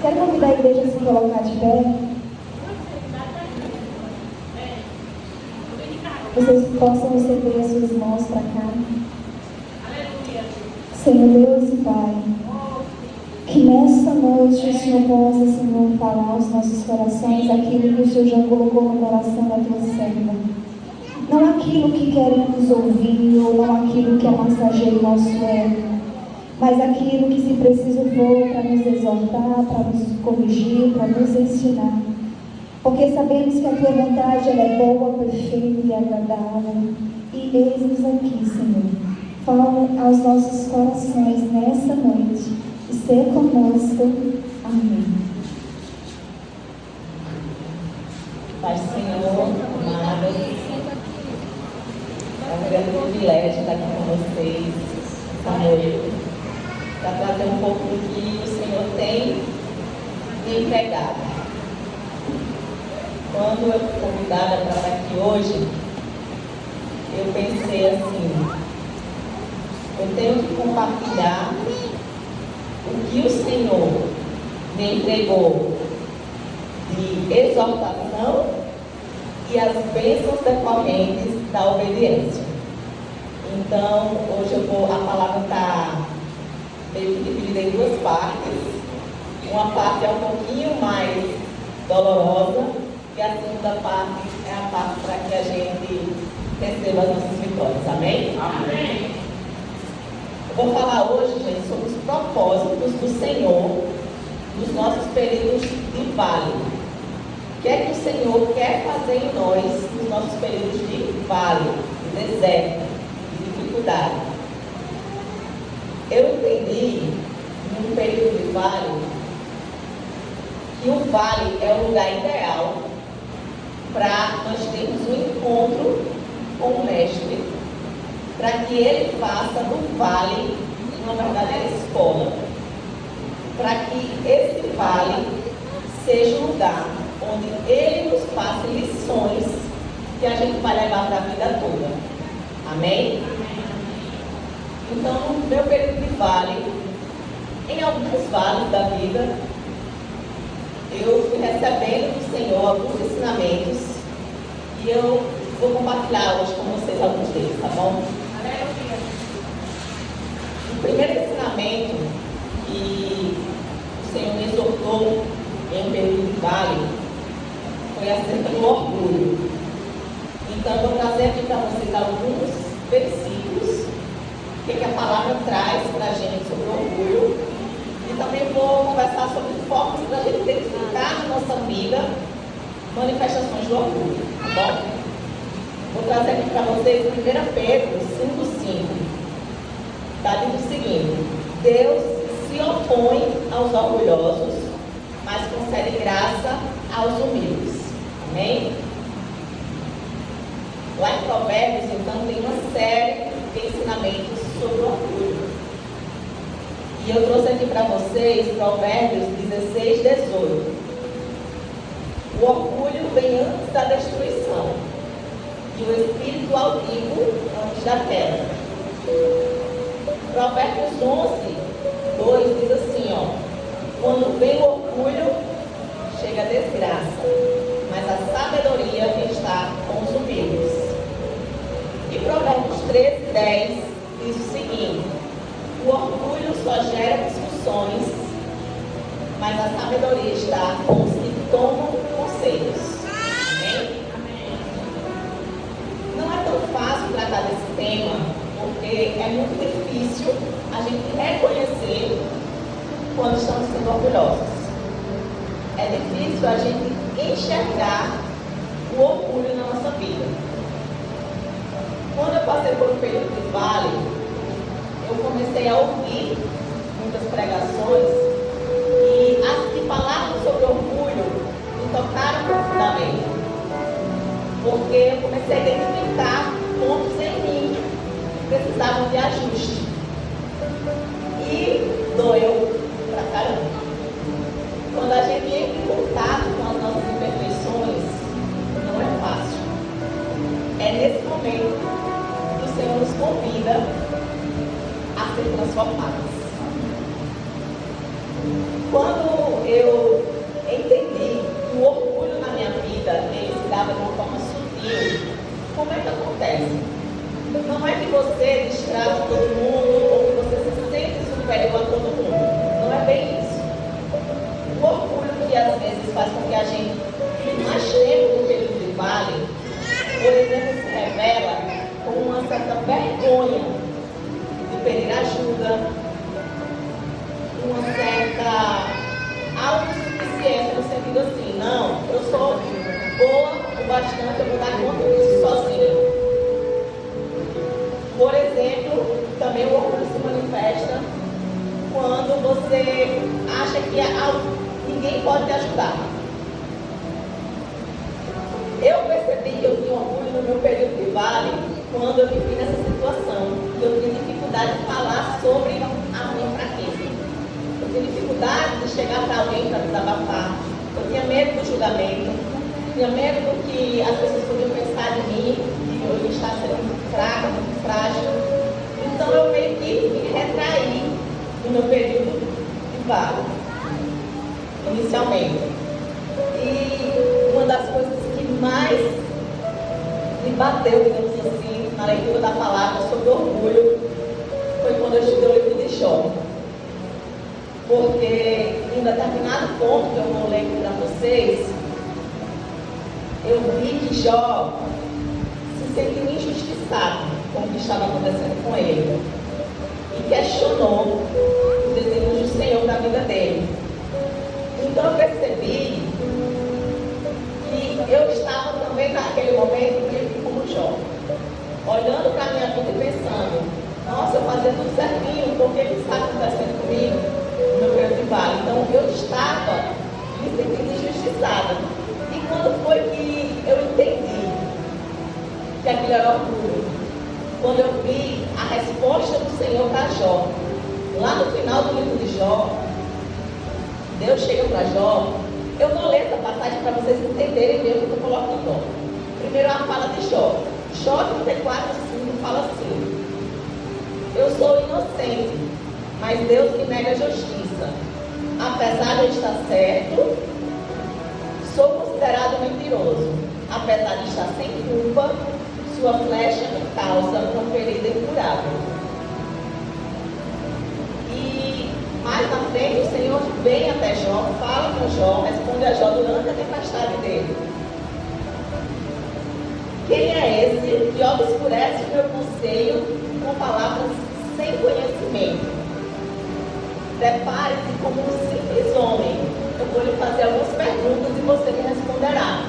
Quero convidar a igreja a se colocar de pé. Vocês possam receber as suas mãos para cá. Senhor Deus e Pai, que nessa noite o Senhor possa, Senhor, falar aos nossos corações aquilo que o Senhor já colocou no coração da tua serva. Não aquilo que queremos ouvir ou não aquilo que é massageiro nosso ego, mas aquilo que, se preciso for, para nos exortar, para nos corrigir, para nos ensinar. Porque sabemos que a tua vontade ela é boa, perfeita e agradável. E eis-nos aqui, Senhor. Fala aos nossos corações nessa noite e ser conosco. Amém. Pai Senhor, amados, é um grande privilégio estar aqui com vocês essa noite, para trazer um pouco do que o Senhor tem me entregado. Quando eu fui convidada para estar aqui hoje, eu pensei assim: eu tenho que compartilhar o que o Senhor me entregou de exortação e as bênçãos decorrentes da obediência. Então, hoje a palavra está meio que dividida em duas partes. Uma parte é um pouquinho mais dolorosa e a segunda parte é a parte para que a gente receba as nossas vitórias. Amém? Amém. Eu vou falar hoje, gente, sobre os propósitos do Senhor nos nossos períodos de vale. O que é que o Senhor quer fazer em nós nos nossos períodos de vale, de deserto, de dificuldade? Eu entendi, num período de vale, que o vale é o lugar ideal para nós termos um encontro com o Mestre, para que Ele faça do vale uma verdadeira escola, para que esse vale seja um lugar onde Ele nos passe lições que a gente vai levar para a vida toda. Amém? Então, no meu período de vale, em alguns vales da vida, eu fui recebendo do Senhor alguns ensinamentos e eu vou compartilhar hoje com vocês alguns deles, tá bom? O primeiro ensinamento que o Senhor me exortou em um período de vale foi acerca do orgulho. Então, eu vou trazer aqui para vocês alguns versículos que a palavra traz para a gente sobre o orgulho. E também vou conversar sobre formas para a gente identificar na nossa vida manifestações do orgulho, tá bom? Vou trazer aqui para vocês 1 Pedro 5,5. Está dizendo o seguinte: Deus se opõe aos orgulhosos, mas concede graça aos humildes. Amém? Lá em Provérbios, então, tem uma série de ensinamentos sobre o orgulho. E eu trouxe aqui para vocês Provérbios 16, 18. O orgulho vem antes da destruição, e o espírito altivo antes da queda. Provérbios 11, 2 diz assim, quando vem o orgulho, chega a desgraça, mas a sabedoria está com os humildes. E Provérbios 13, 10 diz o seguinte: o orgulho só gera discussões, mas a sabedoria está com os que tomam conselhos. Amém? Não é tão fácil tratar desse tema, porque é muito difícil a gente reconhecer quando estamos sendo orgulhosos. É difícil a gente enxergar o orgulho na nossa vida. Quando eu passei por um período de vale, eu comecei a ouvir muitas pregações e as que falavam sobre orgulho me tocaram profundamente, porque eu comecei a identificar pontos em mim que precisavam de ajuste e doeu pra caramba. Quando a gente entra em contato com as nossas imperfeições, não é fácil. É nesse momento que o Senhor nos convida a ser transformados. ninguém pode te ajudar. Eu percebi que eu tinha orgulho no meu período de vale quando eu me vi nessa situação. Eu tinha dificuldade de falar sobre a minha fraqueza. Eu tinha dificuldade de chegar para alguém para desabafar. Eu tinha medo do julgamento. Tinha medo do que as pessoas podiam pensar de mim, que eu estava sendo muito fraca, muito frágil. Então eu meio que me retraí no meu período de vale, inicialmente. E uma das coisas que mais me bateu, digamos assim, na leitura da palavra sobre orgulho, foi quando eu estudei o livro de Jó. Porque em determinado ponto que eu vou ler para vocês, eu vi que Jó se sentiu injustiçado com o que estava acontecendo com ele e questionou os desígnios do Senhor na vida dele. Então eu percebi que eu estava também naquele momento meio que como Jó, olhando para a minha vida e pensando: nossa, eu fazia tudo certinho, por que isso está acontecendo comigo no meu período de vale? Então eu estava me sentindo injustiçada. E quando foi que eu entendi que aquilo era orgulho? Quando eu vi a resposta do Senhor para Jó. Lá no final do livro de Jó, Deus chega para Jó. Eu vou ler essa passagem para vocês entenderem bem o que eu estou colocando. Primeiro a fala de Jó. Jó 34:5 fala assim: eu sou inocente, mas Deus me nega a justiça. Apesar de eu estar certo, sou considerado mentiroso. Apesar de estar sem culpa, sua flecha me causa uma ferida incurável. E mais na frente o Senhor vem até Jó, fala com Jó, responde a Jó durante a tempestade dele. Quem é esse que obscurece o meu conselho com palavras sem conhecimento? Prepare-se como um simples homem. Eu vou lhe fazer algumas perguntas e você me responderá.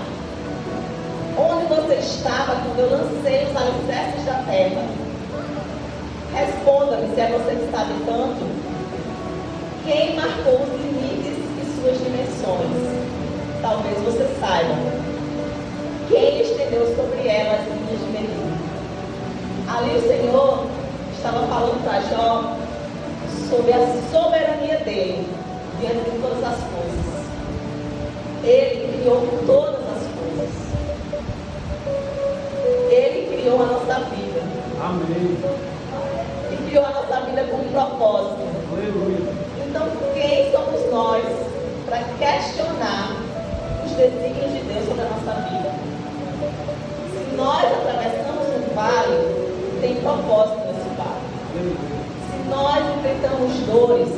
Onde você estava quando eu lancei os alicerces da terra? Responda-me, se é você que sabe tanto. Quem marcou os limites e suas dimensões? Talvez você saiba. Quem estendeu sobre elas as linhas de medida? Ali o Senhor estava falando para Jó sobre a soberania dele diante de todas as coisas. Ele criou todas as coisas. Ele criou a nossa vida. Amém. E criou a nossa vida com um propósito. Aleluia. Então, quem somos nós para questionar os desígnios de Deus sobre a nossa vida? Se nós atravessamos um vale, tem propósito nesse vale. Se nós enfrentamos dores,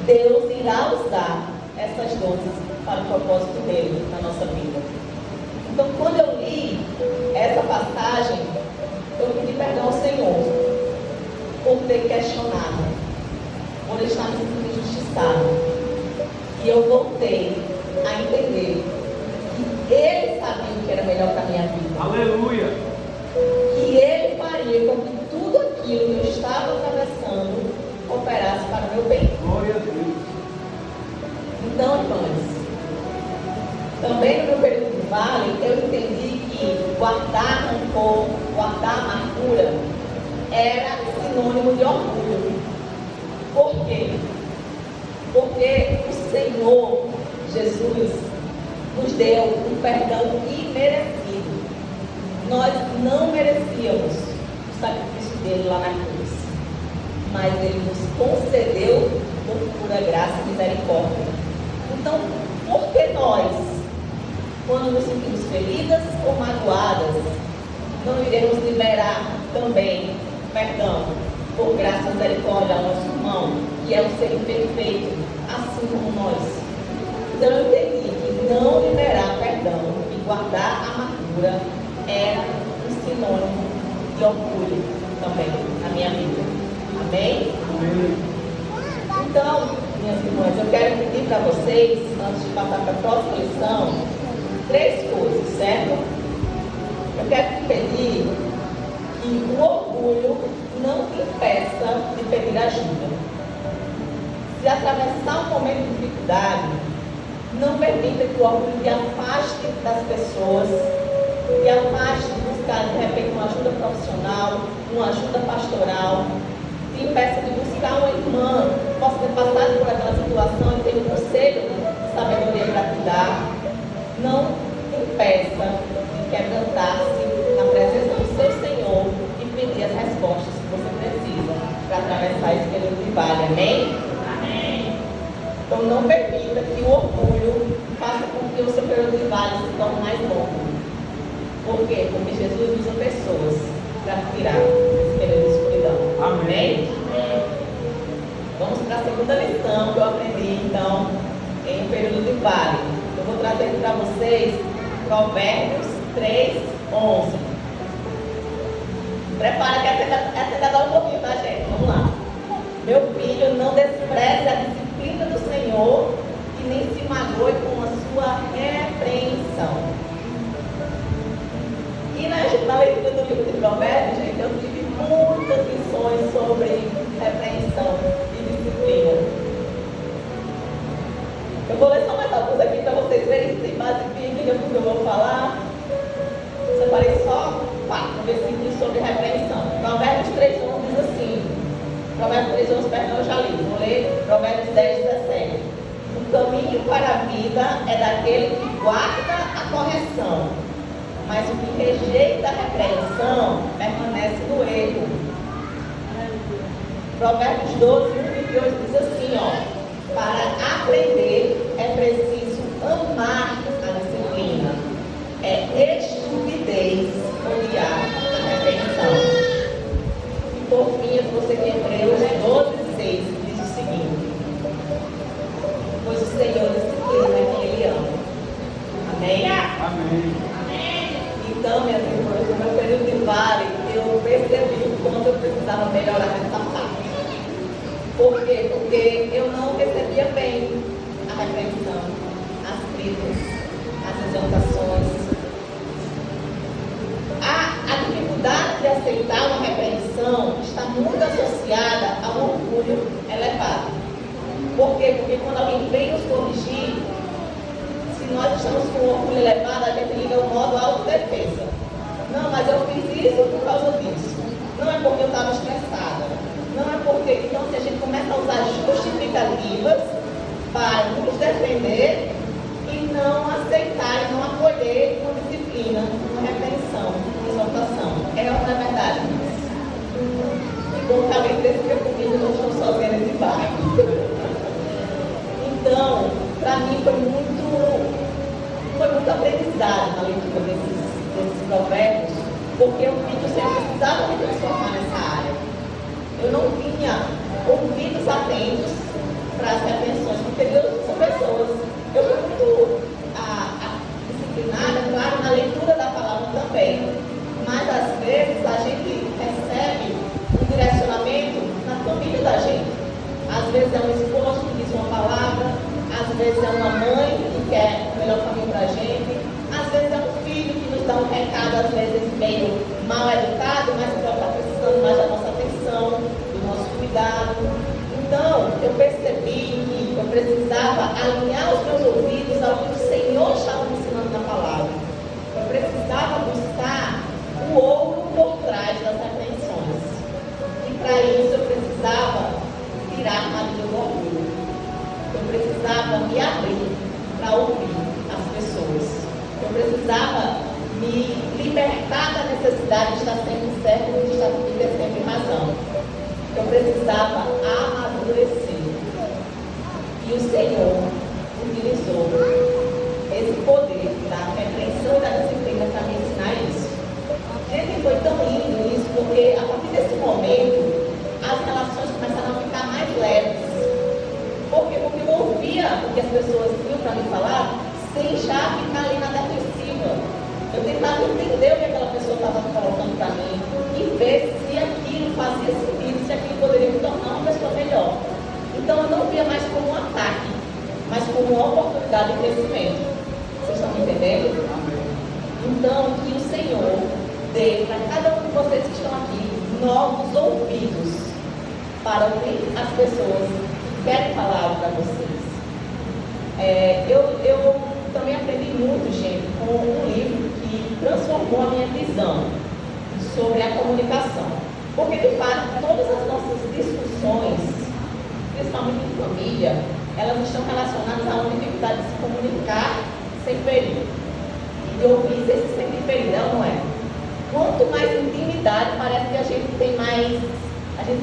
Deus irá usar essas dores para o propósito dele na nossa vida. Então, quando eu li essa passagem, eu pedi perdão ao Senhor por ter questionado, por estar me sentindo injustiçado. E eu voltei a entender que Ele sabia o que era melhor para a minha vida. Aleluia. Que Ele faria com que tudo aquilo que eu estava atravessando operasse para o meu bem. Glória a Deus. Então, irmãos, também no meu período de vale, eu entendi que guardar rancor, guardar amargura, era sinônimo de orgulho. Por quê? Porque o Senhor Jesus nos deu um perdão imerecido. Nós não merecíamos o sacrifício dele lá na cruz, mas ele nos concedeu por pura graça e misericórdia. Então, por que nós, quando nos sentimos feridas ou magoadas, não iremos liberar também perdão por graça e misericórdia ao nosso irmão, que é um ser imperfeito, assim como nós? Então eu entendi que não liberar perdão e guardar amargura era um sinônimo de orgulho também na minha vida. Amém? Amém. Então, minhas irmãs, eu quero pedir para vocês, antes de passar para a próxima lição, 3 coisas, certo? Eu quero te pedir que o orgulho não te impeça de pedir ajuda. Se se atravessar um momento de dificuldade, não permita que o orgulho te afaste das pessoas, te afaste de buscar, de repente, uma ajuda profissional, uma ajuda pastoral, te impeça de buscar uma irmã que possa ter passado por aquela situação e ter um conselho de sabedoria para te dar. Não te impeça de quebrantar-se na presença do seu Senhor e pedir as respostas que você precisa para atravessar esse período de vale. Amém? Amém. Então não permita que o orgulho faça com que o seu período de vale se torne mais longo. Por quê? Porque Jesus usa pessoas para tirar esse período de escuridão. Amém? Vamos para a segunda lição que eu aprendi, então, em um período de vale. Eu vou trazer aqui para vocês Provérbios 3:11. Prepara que essa ainda dá um pouquinho, tá, gente? Vamos lá. Meu filho, não despreze a disciplina do Senhor e nem se magoe com a sua repreensão. E na leitura do livro de Provérbios, gente, eu tive muitas lições sobre repreensão e disciplina. Eu vou ler só mais alguns aqui para vocês verem se basifiquem o que eu vou falar. Separei só 4 versículos sobre repreensão. Provérbios 3:11 diz assim. Provérbios 3:11, perdão, eu já li. Vou ler Provérbios 10:17. O caminho para a vida é daquele que guarda a correção, mas o que rejeita a repreensão permanece no erro. Provérbios 12:28 diz assim, ó. Para aprender é preciso amar a disciplina. É estupidez odiar a repreensão. E por fim, você que Hebreus 12:6 diz o seguinte: pois o Senhor disciplina quem Ele ama. Amém? Amém. Então, minhas irmãs, no meu período de vale, eu percebi o quanto eu precisava melhorar essa parte. Por quê? Porque eu não recebia bem a repreensão, as críticas, as exaltações. A dificuldade de aceitar uma repreensão está muito associada a um orgulho elevado. Por quê? Porque quando alguém vem nos corrigir, se nós estamos com um orgulho elevado, a gente liga o modo autodefesa. Não, mas eu fiz isso por causa disso. Não é porque eu estava estressada. Não é porque, então, se a gente começa a usar justificativas para nos defender e não aceitar e não acolher uma disciplina, uma repreensão, uma exaltação. É ou não é verdade? E bom, talvez desse meu comigo não estou sozinha nesse barco. Então, para mim foi muito aprendizado na leitura desses provérbios, porque eu vi que o Senhor precisava me transformar nessa área. Eu não tinha ouvidos atentos para as repreensões, porque Deus são pessoas. Eu fui muito disciplinada, claro, na leitura da palavra também. Mas às vezes a gente recebe um direcionamento na família da gente. Às vezes é um esposo que diz uma palavra, às vezes é uma mãe que quer o melhor caminho para a gente, às vezes é um filho que nos dá um recado, às vezes meio mal educado, mas que está precisando mais da nossa atenção, do nosso cuidado. Então, eu percebi que eu precisava alinhar os meus ouvidos ao que o Senhor estava me ensinando na palavra. Eu precisava buscar o ouro por trás das repreensões. E para isso eu precisava tirar a armadilha do orgulho. Eu precisava me abrir para ouvir as pessoas. Eu precisava me libertar da necessidade de estar sempre certo e de ter sempre razão. Eu precisava amadurecer. E o Senhor utilizou esse poder da repreensão e da disciplina para me ensinar isso. Gente, foi tão lindo isso, porque a partir desse momento, as relações começaram a ficar mais leves. Por quê? Porque eu ouvia o que as pessoas tinham para me falar, sem já ficar ali na defensiva. Eu tentava entender o que aquela pessoa estava colocando para mim e ver se aquilo fazia sentido, se aquilo poderia me tornar uma pessoa melhor. Então eu não via mais como um ataque, mas como uma oportunidade de crescimento. Vocês estão me entendendo? Então, que o Senhor dê para cada um de vocês que estão aqui novos ouvidos para ouvir as pessoas que quero falar algo para vocês. Eu também aprendi muito, gente, com um livro que transformou a minha visão sobre a comunicação. Porque, de fato, todas as nossas discussões, principalmente em família, elas estão relacionadas a uma dificuldade de se comunicar sem ferir. E de ouvir sem se sentir ferido, não é? Quanto mais intimidade, parece que a gente se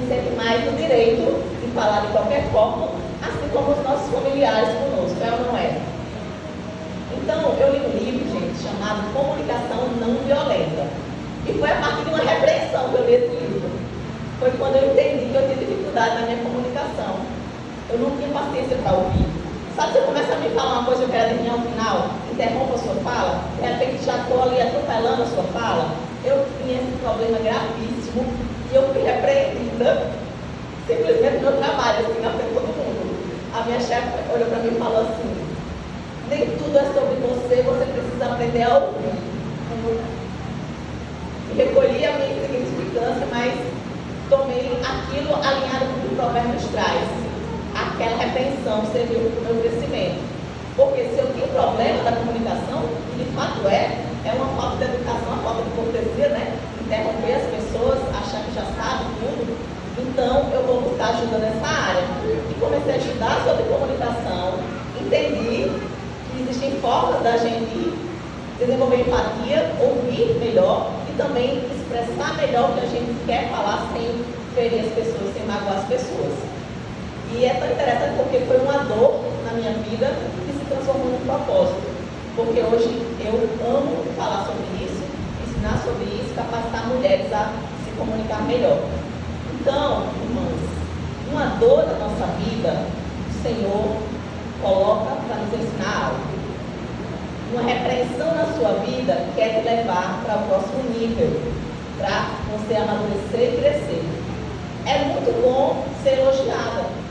sente mais no direito de falar de qualquer forma, assim como os nossos familiares conosco, é ou não é? Então, eu li um livro, gente, chamado Comunicação Não Violenta. E foi a partir de uma repreensão que eu li esse livro. Foi quando eu entendi que eu tinha dificuldade na minha comunicação. Eu não tinha paciência para ouvir. Sabe, você começa a me falar uma coisa que eu quero adivinhar no final, interrompa a sua fala, de repente já estou ali atropelando a sua fala. Eu tinha esse problema gravíssimo e eu fui repreendida simplesmente no meu trabalho, assim, na frente de todo mundo. A minha chefe olhou para mim e falou assim: nem tudo é sobre você, você precisa aprender a ouvir. E recolhi a minha insignificância, mas tomei aquilo alinhado com o que o Provérbios traz. Aquela repreensão serviu para o meu crescimento. Porque se eu tinha um problema da comunicação, e de fato é uma falta de educação, uma falta de cortesia, né? Interromper as pessoas, achar que já sabe tudo. Então, eu vou buscar ajuda nessa área. E comecei a estudar sobre comunicação, entendi que existem formas da gente desenvolver empatia, ouvir melhor e também expressar melhor o que a gente quer falar sem ferir as pessoas, sem magoar as pessoas. E é tão interessante porque foi uma dor na minha vida que se transformou num propósito. Porque hoje eu amo falar sobre isso, ensinar sobre isso, capacitar mulheres a se comunicar melhor. Então, irmãs, uma dor da nossa vida, o Senhor coloca para nos ensinar algo. Uma repreensão na sua vida quer te levar para o próximo nível, para você amadurecer e crescer. É muito bom ser elogiada.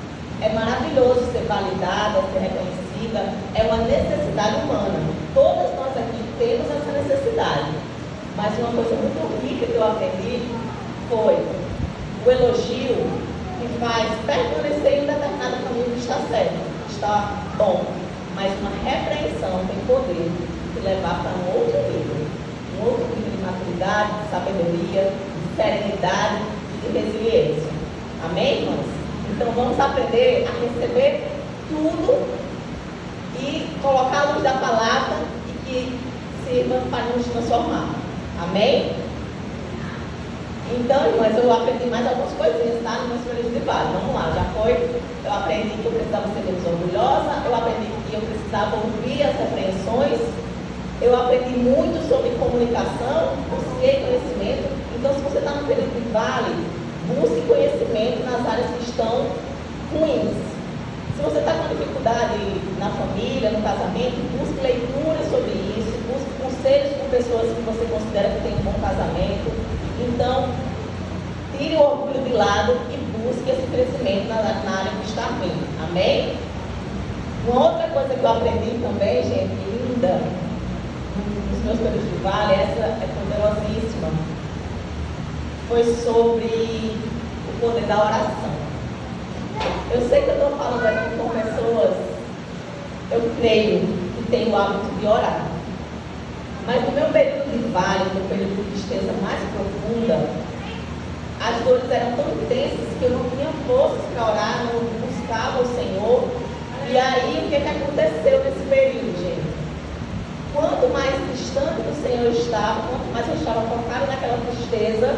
É maravilhoso ser validada, ser reconhecida. É uma necessidade humana. Todas nós aqui temos essa necessidade. Mas uma coisa muito rica que eu aprendi foi o elogio que faz permanecer em um determinado caminho que está certo, está bom. Mas uma repreensão tem poder de levar para um outro nível. Um outro nível de maturidade, de sabedoria, de serenidade e de resiliência. Amém, irmãos? Então vamos aprender a receber tudo e colocar a luz da palavra e que sirva para nos transformar. Amém? Então, irmãs, eu aprendi mais algumas coisinhas, tá? No meu espelho de vale. Vamos lá, já foi. Eu aprendi que eu precisava ser menos orgulhosa, eu aprendi que eu precisava ouvir as repreensões, eu aprendi muito sobre comunicação, busquei conhecimento. Então, se você está no período de vale, busque conhecimento nas áreas que estão ruins. Se você está com dificuldade na família, no casamento, busque leitura sobre isso, busque conselhos com pessoas que você considera que têm um bom casamento. Então, tire o orgulho de lado e busque esse crescimento na área que está ruim. Amém? Uma outra coisa que eu aprendi também, gente, linda, nos meus períodos de vale, essa é poderosíssima, foi sobre o poder da oração. Eu sei que eu estou falando aqui com pessoas, eu creio que têm o hábito de orar. Mas no meu período de vale, no período de tristeza mais profunda, as dores eram tão intensas que eu não tinha forças para orar, não buscava o Senhor. E aí, o que aconteceu nesse período, gente? Quanto mais distante do Senhor estava, quanto mais eu estava focada naquela tristeza,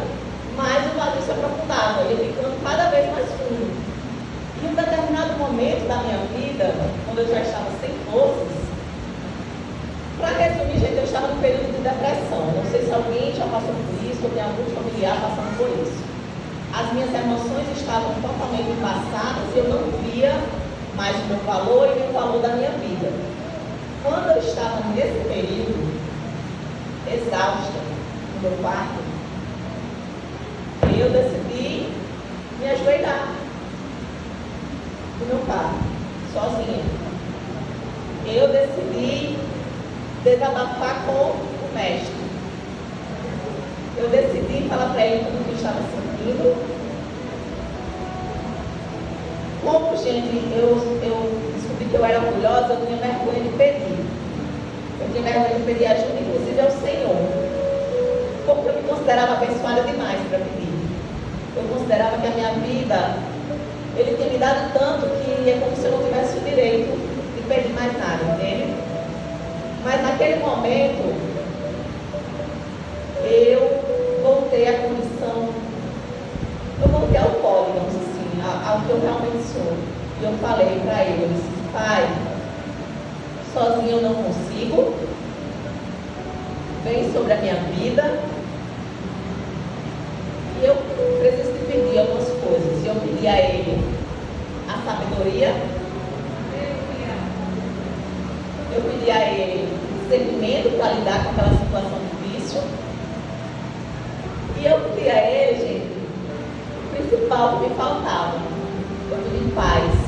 mais o vazio se aprofundava, ia ficando cada vez mais fundo. E em um determinado momento da minha vida, quando eu já estava sem forças, para resumir, gente, eu estava num período de depressão. Não sei se alguém já passou por isso, ou tem algum familiar passando por isso. As minhas emoções estavam totalmente embaçadas e eu não via mais o meu valor e nem o valor da minha vida. Quando eu estava nesse período, exausta, no meu quarto, eu decidi me ajoelhar no meu quarto, sozinha. Eu decidi desabafar com o mestre. Eu decidi falar para ele tudo o que eu estava sentindo. como, gente, eu descobri que eu era orgulhosa, eu tinha vergonha de pedir. Eu tinha vergonha de pedir ajuda, inclusive ao Senhor. Porque eu me considerava abençoada demais para pedir. Eu considerava que a minha vida, Ele tinha me dado tanto que é como se eu não tivesse o direito de pedir mais nada, entende? Mas naquele momento, eu voltei à condição, eu voltei ao pó, digamos assim, ao que eu realmente sou. E eu falei para ele, eu disse, Pai, sozinho eu não consigo, vem sobre a minha vida, e eu preciso te pedir algumas coisas. E eu pedi a Ele a sabedoria, eu pedi a Ele discernimento para lidar com aquela situação difícil, e eu pedi a Ele, gente, o principal que me faltava, eu pedi paz.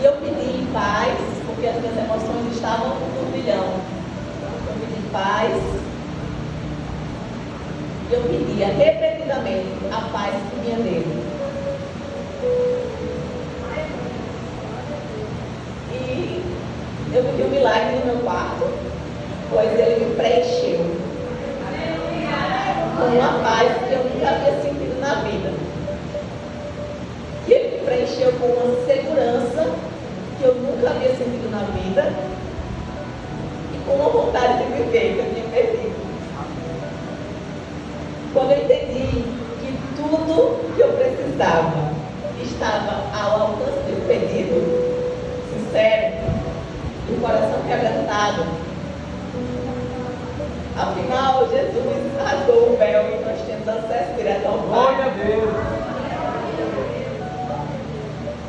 E eu pedi paz, porque as minhas emoções estavam no turbilhão. Eu pedi paz. E eu pedia repetidamente a paz que vinha dele. E eu vivi um milagre no meu quarto, pois ele me preencheu com uma paz que eu nunca havia sentido na vida. E ele me preencheu com uma segurança que eu nunca havia sentido na vida e com uma vontade de viver que eu tinha perdido. Quando eu entendi que tudo que eu precisava estava ao alcance do pedido, sincero, de um coração quebrantado, afinal, Jesus rasgou o véu e nós temos acesso direto ao Pai. Glória a Deus.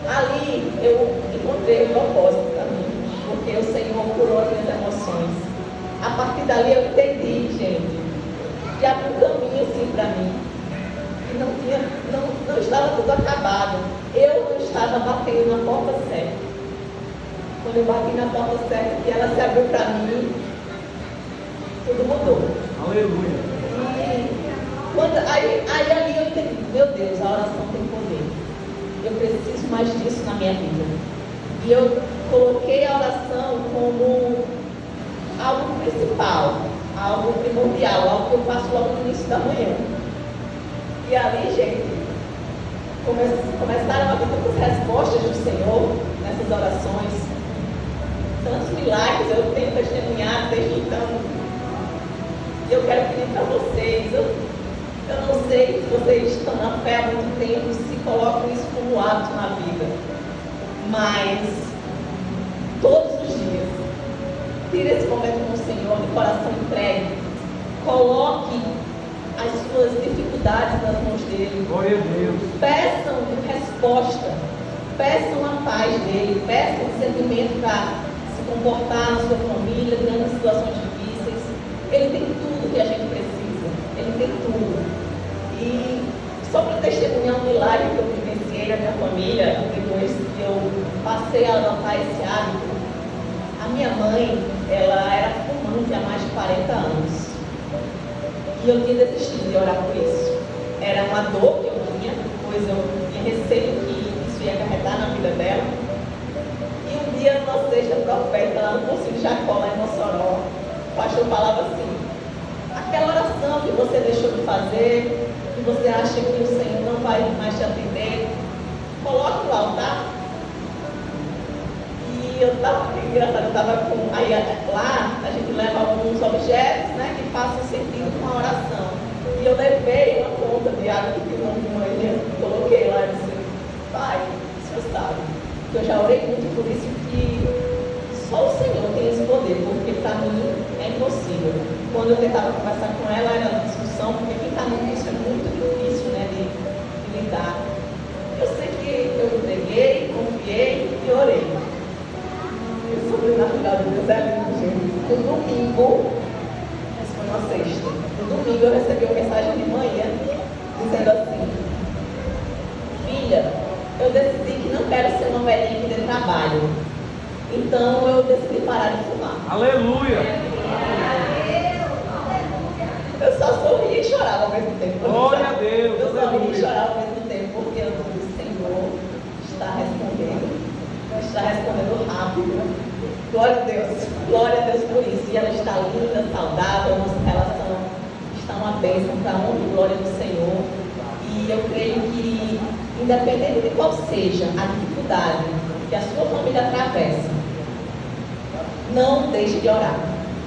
Ali eu encontrei um propósito para mim, porque o Senhor curou as minhas emoções. A partir dali eu entendi, gente, que abriu um caminho assim para mim. E não estava tudo acabado. Eu não estava batendo na porta certa. Quando eu bati na porta certa, que ela se abriu para mim, tudo mudou. Aleluia. E aí ali eu entendi, meu Deus, a oração tem poder. Eu preciso mais disso na minha vida. E eu coloquei a oração como algo principal, algo primordial, algo que eu faço logo no início da manhã. E ali, gente, começaram a vir tantas respostas do Senhor nessas orações, tantos milagres, eu tenho testemunhado desde então. E eu quero pedir para vocês, eu não sei se vocês estão na fé há muito tempo, se colocam isso como hábito na vida, mas todos os dias, tire esse momento com o Senhor, de coração entregue, coloque as suas dificuldades nas mãos dele. Glória a Deus. Peçam resposta, peçam a paz dele, peçam discernimento para se comportar na sua família, durante situações difíceis. Ele tem tudo que a gente precisa, ele tem tudo. E só para testemunhar um milagre que eu vivenciei na minha família, depois que eu passei a adotar esse hábito, a minha mãe, ela era fumante há mais de 40 anos. E eu tinha desistido de orar por isso. Era uma dor que eu tinha, pois eu tinha receio que isso ia acarretar na vida dela. E um dia, numa sexta profética, lá no Conselho de Jacó, lá em Mossoró, o pastor falava assim: aquela oração que você deixou de fazer, que você acha que o Senhor não vai mais te atender, coloque no altar. E eu estava, engraçado, eu estava com. Aí lá a gente leva alguns objetos, né, que façam sentido com a oração. E eu levei uma conta de água que tinha uma manhã, coloquei lá e disse: Pai, o Senhor sabe que eu já orei muito por isso, que só o Senhor tem esse poder, porque para mim é impossível. Quando eu tentava conversar com ela, era discussão, porque quem está no início é muito difícil, né, de lidar. Eu sei que eu entreguei, confiei e orei. O sobrenatural de Deus é lindo, gente. No domingo, essa foi uma sexta, no domingo eu recebi uma mensagem de manhã, dizendo assim: filha, eu decidi que não quero ser uma velhinha que dê trabalho. Então eu decidi parar de fumar. Aleluia. Eu só sorria e chorava ao mesmo tempo. Glória a Deus. Eu sorria e chorava ao mesmo tempo, porque eu disse: está respondendo rápido. Glória a Deus por isso. E ela está linda, saudável, a nossa relação está uma bênção para a honra e glória do Senhor. E eu creio que, independente de qual seja a dificuldade que a sua família atravessa, não deixe de orar.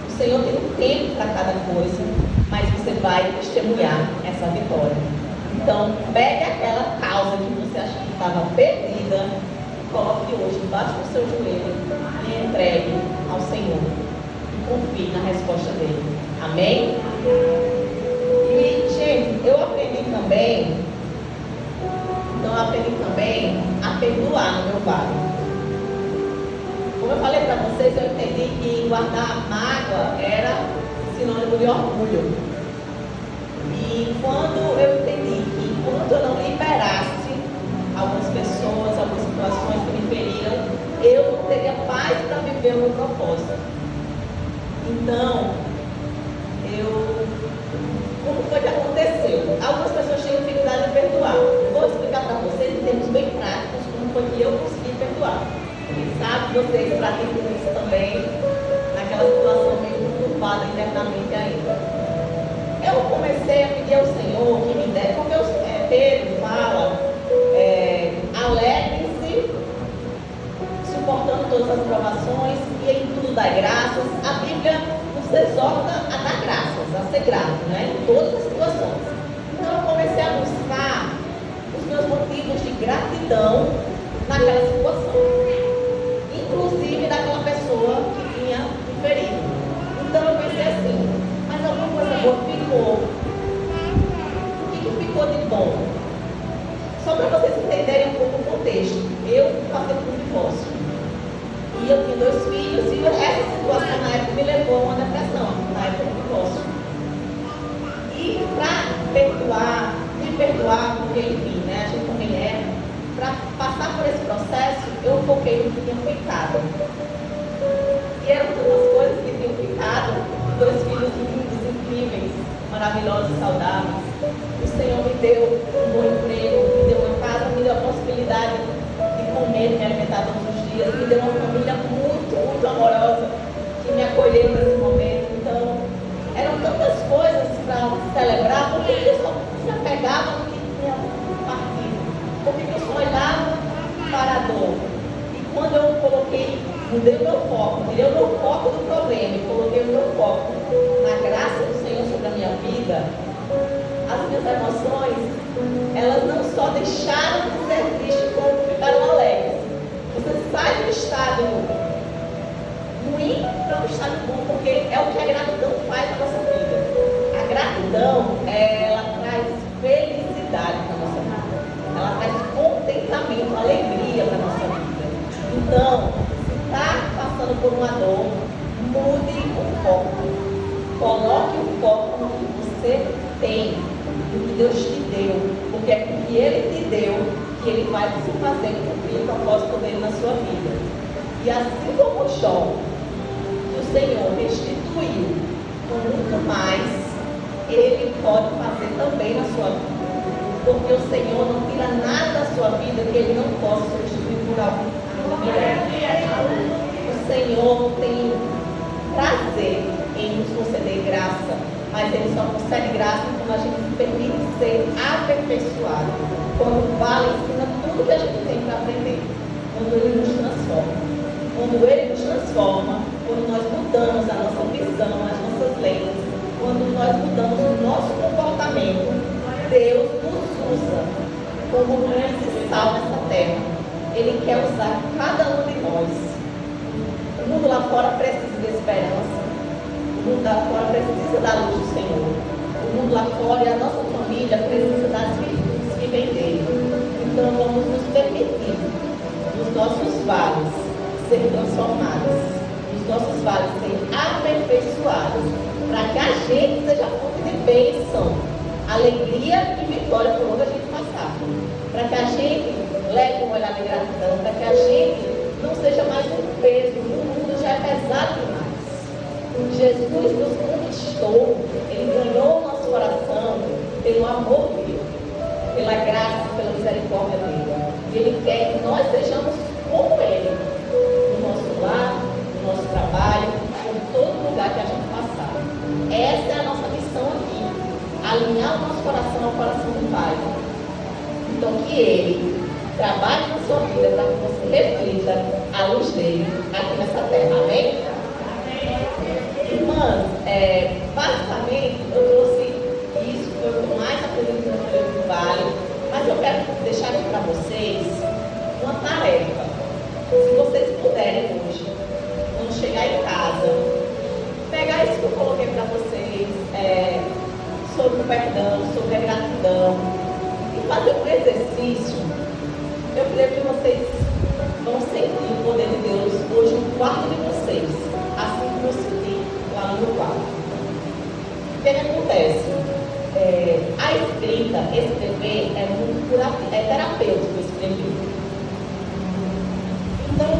O Senhor tem um tempo para cada coisa, mas você vai testemunhar essa vitória. Então, pegue aquela causa que você acha que estava perdida, coloque hoje embaixo do seu joelho e entregue ao Senhor. E confie na resposta dele. Amém? E, gente, eu aprendi também a perdoar no meu vale. Como eu falei para vocês, eu entendi que guardar mágoa era sinônimo de orgulho. E quando eu entendi que enquanto eu não liberasse algumas pessoas, algumas situações que me feriram, eu não teria paz para viver o meu propósito. Então, como foi que aconteceu? Algumas pessoas tinham dificuldade em perdoar. Eu vou explicar para vocês em termos bem práticos como foi que eu consegui perdoar. Quem sabe vocês praticam isso também, naquela situação meio conturbada internamente ainda. Eu comecei a pedir ao Senhor que me desse, porque Pedro fala, alegrem-se, suportando todas as provações e em tudo dai graças. A Bíblia nos exorta a dar graças, a ser grato, né? Em todas as situações. Então eu comecei a buscar os meus motivos de gratidão naquela situação, inclusive daquela pessoa que tinha me ferido. Então eu pensei assim, mas alguma coisa boa ficou. O que ficou de bom? Só para vocês entenderem um pouco o contexto, eu passei por um divórcio. E eu tinha 2 filhos e essa situação na época me levou a uma depressão, na época do divórcio. E para me perdoar, porque enfim, né, a gente também erra, para passar por esse processo, eu foquei no que tinha ficado. E eram tantas coisas que tinham ficado, 2 filhos lindos, incríveis, maravilhosos, saudáveis. O Senhor me deu um bom emprego, me deu uma casa, me deu a possibilidade de comer, de me alimentar todos os dias, me deu uma família muito, muito amorosa, que me acolheu nesse momento. Então, eram tantas coisas para celebrar, porque eu só me apegava no que tinha partido, porque eu só olhava para a dor. E quando eu mudei o meu foco, tirei o meu foco do problema e coloquei o meu foco na graça do Senhor sobre a minha vida, as minhas emoções, elas não só deixaram de ser tristes, como ficaram alegres. Você sai do estado ruim para o estado bom, porque é o que a gratidão faz na nossa vida. A gratidão, ela traz felicidade para a nossa vida. Ela traz contentamento, alegria para a nossa vida. Então, se está passando por uma dor, mude o foco. Coloque o foco no que você tem, no que Deus te deu, porque é com o que Ele te deu que Ele vai se fazer cumprir o propósito dele na sua vida. E assim como o Jó, que o Senhor restituiu com muito mais, Ele pode fazer também na sua vida. Porque o Senhor não tira nada da sua vida que Ele não possa substituir por algo. O Senhor tem prazer em nos conceder graça, mas Ele só concede graça quando a gente se permite ser aperfeiçoado, quando o Vale ensina tudo que a gente tem para aprender, quando Ele nos transforma. Quando Ele nos transforma, quando nós mudamos a nossa visão, as nossas lentes, quando nós mudamos o nosso comportamento, Deus nos usa como luz e sal nessa terra. Ele quer usar cada um de nós. O mundo lá fora precisa de esperança. O mundo lá fora precisa da luz do Senhor. O mundo lá fora e a nossa família precisa das virtudes que vem dele. Então vamos nos permitir, nos nossos vales, ser transformados, nos nossos vales ser aperfeiçoados, para que a gente seja fonte de bênção, alegria e vitória por onde a gente passar. Para que a gente leve um olhar de gratidão, para que a gente não seja mais um peso, o mundo já é pesado demais. Jesus nos conquistou, Ele ganhou o nosso coração pelo amor dele, pela graça, pela misericórdia dele. E Ele quer que nós sejamos como Ele, no nosso lar, no nosso trabalho, em todo lugar que a gente passar. Essa é a nossa missão aqui, alinhar o nosso coração ao coração do Pai. Então, que Ele trabalhe na sua vida para que você reflita a luz dele aqui nessa terra. Amém? Irmãs, basicamente eu trouxe isso, foi o que mais aprendi no período do Vale, mas eu quero deixar aqui para vocês uma tarefa. Se vocês puderem hoje, quando chegar em casa, pegar isso que eu coloquei para vocês sobre o perdão, sobre a gratidão, e fazer um exercício. Eu creio que vocês vão sentir o poder de Deus hoje no quarto de vocês, assim como eu senti lá no meu quarto. O que acontece? A escrita, escrever é muito terapêutico escrever. Então,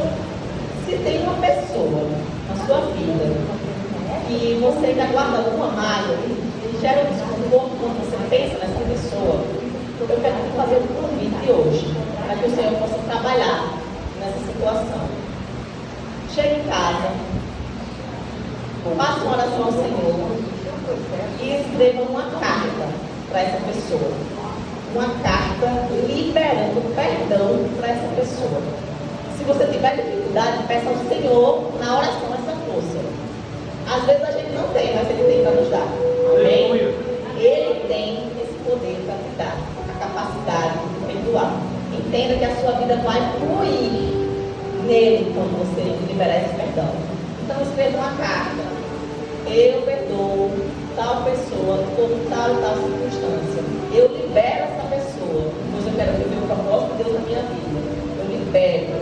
se tem uma pessoa na sua vida que você ainda guarda alguma mágoa e gera um desconforto quando você pensa nessa pessoa, eu quero te fazer um convite hoje, para que o Senhor possa trabalhar nessa situação. Chegue em casa, faça uma oração ao Senhor e escreva uma carta para essa pessoa. Uma carta liberando perdão para essa pessoa. Se você tiver dificuldade, peça ao Senhor na oração essa força. Às vezes a gente não tem, mas Ele tem para nos dar. Amém? Ele tem esse poder para te dar a capacidade de perdoar. Entenda que a sua vida vai fluir nele quando você liberar esse perdão. Então escreva uma carta. Eu perdoo tal pessoa por tal e tal circunstância. Eu libero essa pessoa, pois eu quero viver o propósito de Deus na minha vida. Eu libero.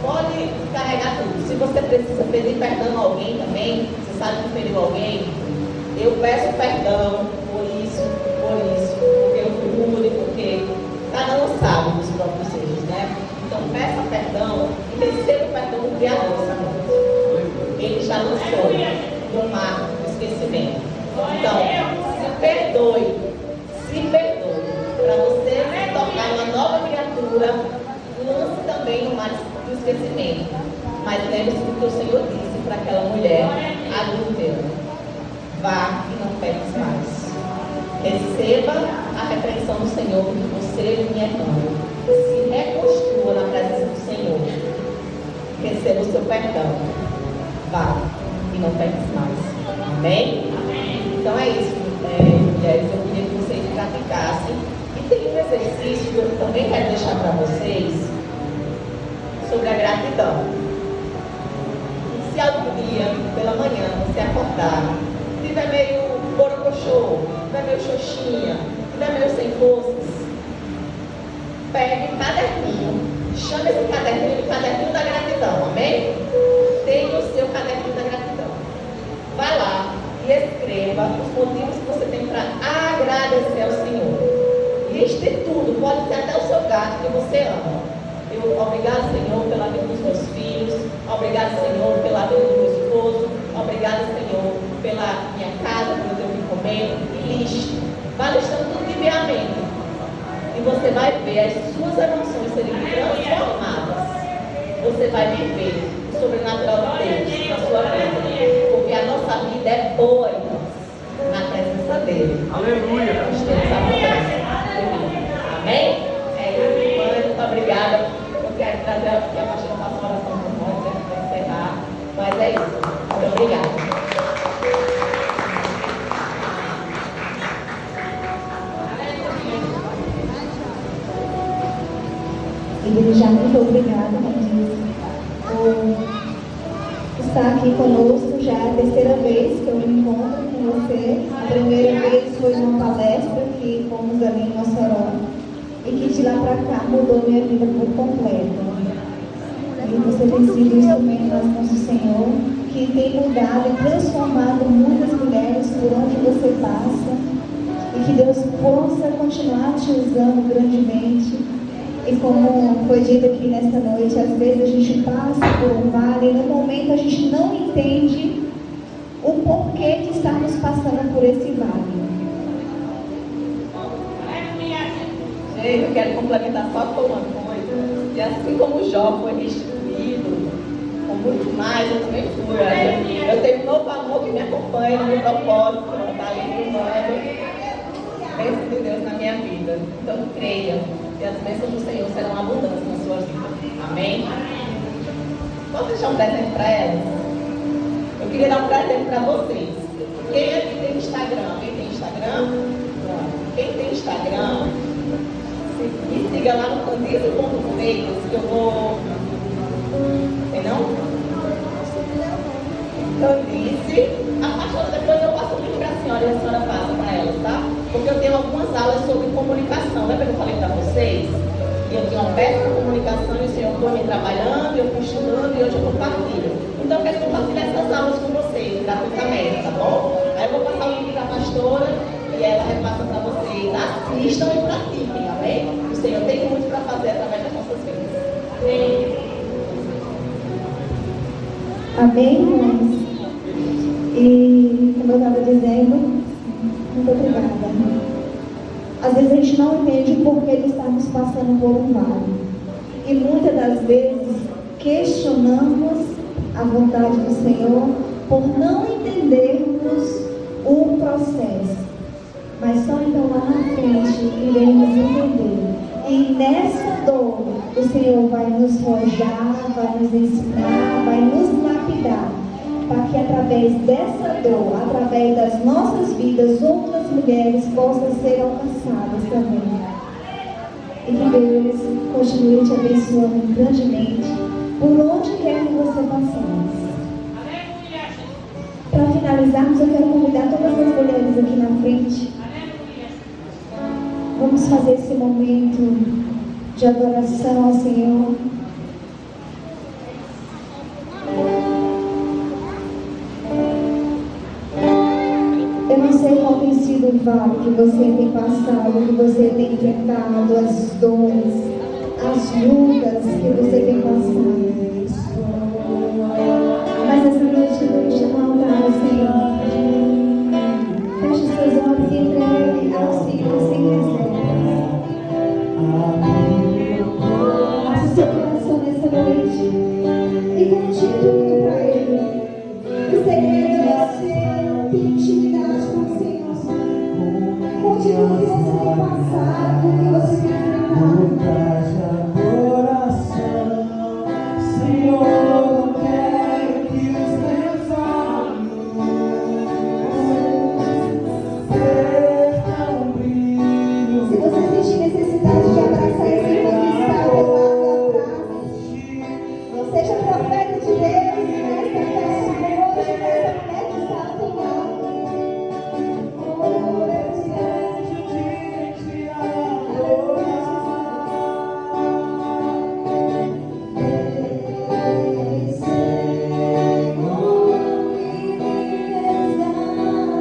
Pode carregar tudo. Se você precisa pedir perdão a alguém também, você sabe que feriu alguém, eu peço perdão por isso, porque eu fui rude, porque cada um sabe dos próprios erros, né? Então peça perdão e receba o perdão do Criador essa noite. Ele já lançou no mar do esquecimento. Então, se perdoe. Para você se tornar uma nova criatura, lance também no mar do esquecimento. Mas lembre-se do que o Senhor disse para aquela mulher adúltera: vá e não peques mais. Receba a repreensão do Senhor porque você me errou. Se reconstrua na presença do Senhor. Receba o seu perdão. Vá e não peques mais. Amém? Então é isso, mulheres. Eu queria que vocês praticassem. E tem um exercício que eu também quero deixar para vocês sobre a gratidão. Se algum dia, pela manhã, você acordar, estiver meio borocochô, estiver meio xoxinha, estiver meio sem forças, pegue um caderninho, chame esse caderninho de caderninho da gratidão, amém? Tenha o seu caderninho da gratidão. Vai lá e escreva os motivos que você tem para agradecer ao Senhor. Liste tudo, pode ser até o seu gato que você ama. Obrigado, Senhor, pela vida dos meus filhos. Obrigado, Senhor, pela vida do meu esposo. Obrigado, Senhor, pela minha casa, pelo teu que comer. E liste. Vai listando tudo diariamente. E você vai ver as suas emoções serem transformadas. Você vai viver o sobrenatural de Deus na sua vida. Porque a nossa vida é boa, irmãos, na presença dele. Aleluia. Nós temos a mudança. Amém? É isso, irmã. Muito obrigada. Quero trazer aqui a pastora para a oração por nós, para encerrar. Mas é isso. Muito obrigada. Igreja, muito obrigada, por estar aqui conosco. Já é a terceira vez que eu me encontro com você. A primeira vez foi numa palestra que fomos ali em Mossoró. E que de lá para cá mudou minha vida por completo. E você tem sido instrumento nas mãos do Senhor, que tem mudado e transformado muitas mulheres por onde você passa. E que Deus possa continuar te usando grandemente. E como foi dito aqui nessa noite, às vezes a gente passa por um vale e no momento a gente não entende o porquê de estarmos passando por esse vale. quero complementar só com uma coisa. E assim como o Jó foi restituído, com muito mais, eu também fui. Eu tenho um novo amor que me acompanha no meu propósito, está ali filmando. Bênção de Deus na minha vida. Então creia que as bênçãos do Senhor serão abundantes na sua vida. Amém? Posso deixar um presente para elas? Eu queria dar um presente para vocês. Quem aqui tem Instagram? Quem tem Instagram? Quem tem Instagram, me siga lá no candice.feitas, que eu vou... Tem não? Candice. A pastora, depois eu passo o link para a senhora e a senhora passa para elas, tá? Porque eu tenho algumas aulas sobre comunicação. Lembra que eu falei para vocês? E eu tinha uma péssima comunicação e o Senhor foi me trabalhando, eu fui estudando e hoje eu compartilho. Então eu quero compartilhar essas aulas com vocês, gratuitamente, tá bom? Aí eu vou passar o link da pastora e ela repassa para vocês. Assistam e pratiquem, amém? O Senhor tem muito para fazer através das nossas vidas. Amém? Amém, irmãos? E, como eu estava dizendo, muito obrigada. Às vezes a gente não entende o porquê de estarmos passando por um vale. E muitas das vezes questionamos a vontade do Senhor por não entendermos o processo. Mas só então lá na frente iremos entender. E nessa dor o Senhor vai nos forjar, vai nos ensinar, vai nos lapidar, para que através dessa dor, através das nossas vidas, outras mulheres possam ser alcançadas também. E que Deus continue te abençoando grandemente por onde quer que você passe. Para finalizarmos, eu quero convidar todas as mulheres aqui na frente. Vamos fazer esse momento de adoração ao Senhor. Eu não sei qual tem sido o vale que você tem passado, que você tem enfrentado, as dores, as lutas que você tem passado. Mas essa noite eu vou chamar ao altar ao Senhor. Feche seus olhos e entregue ao Senhor sem reserva. Abra seu coração nessa noite e conte tudo para Ele. O segredo é você ter intimidade com o Senhor. Conte tudo que você tem passado, tudo que você tem enfrentado. Senhor, eu quero que os meus olhos percam o brilho. Se você sentir necessidade de abraçar esse irmão que está ao teu lado, abrace. Seja profeta de Deus.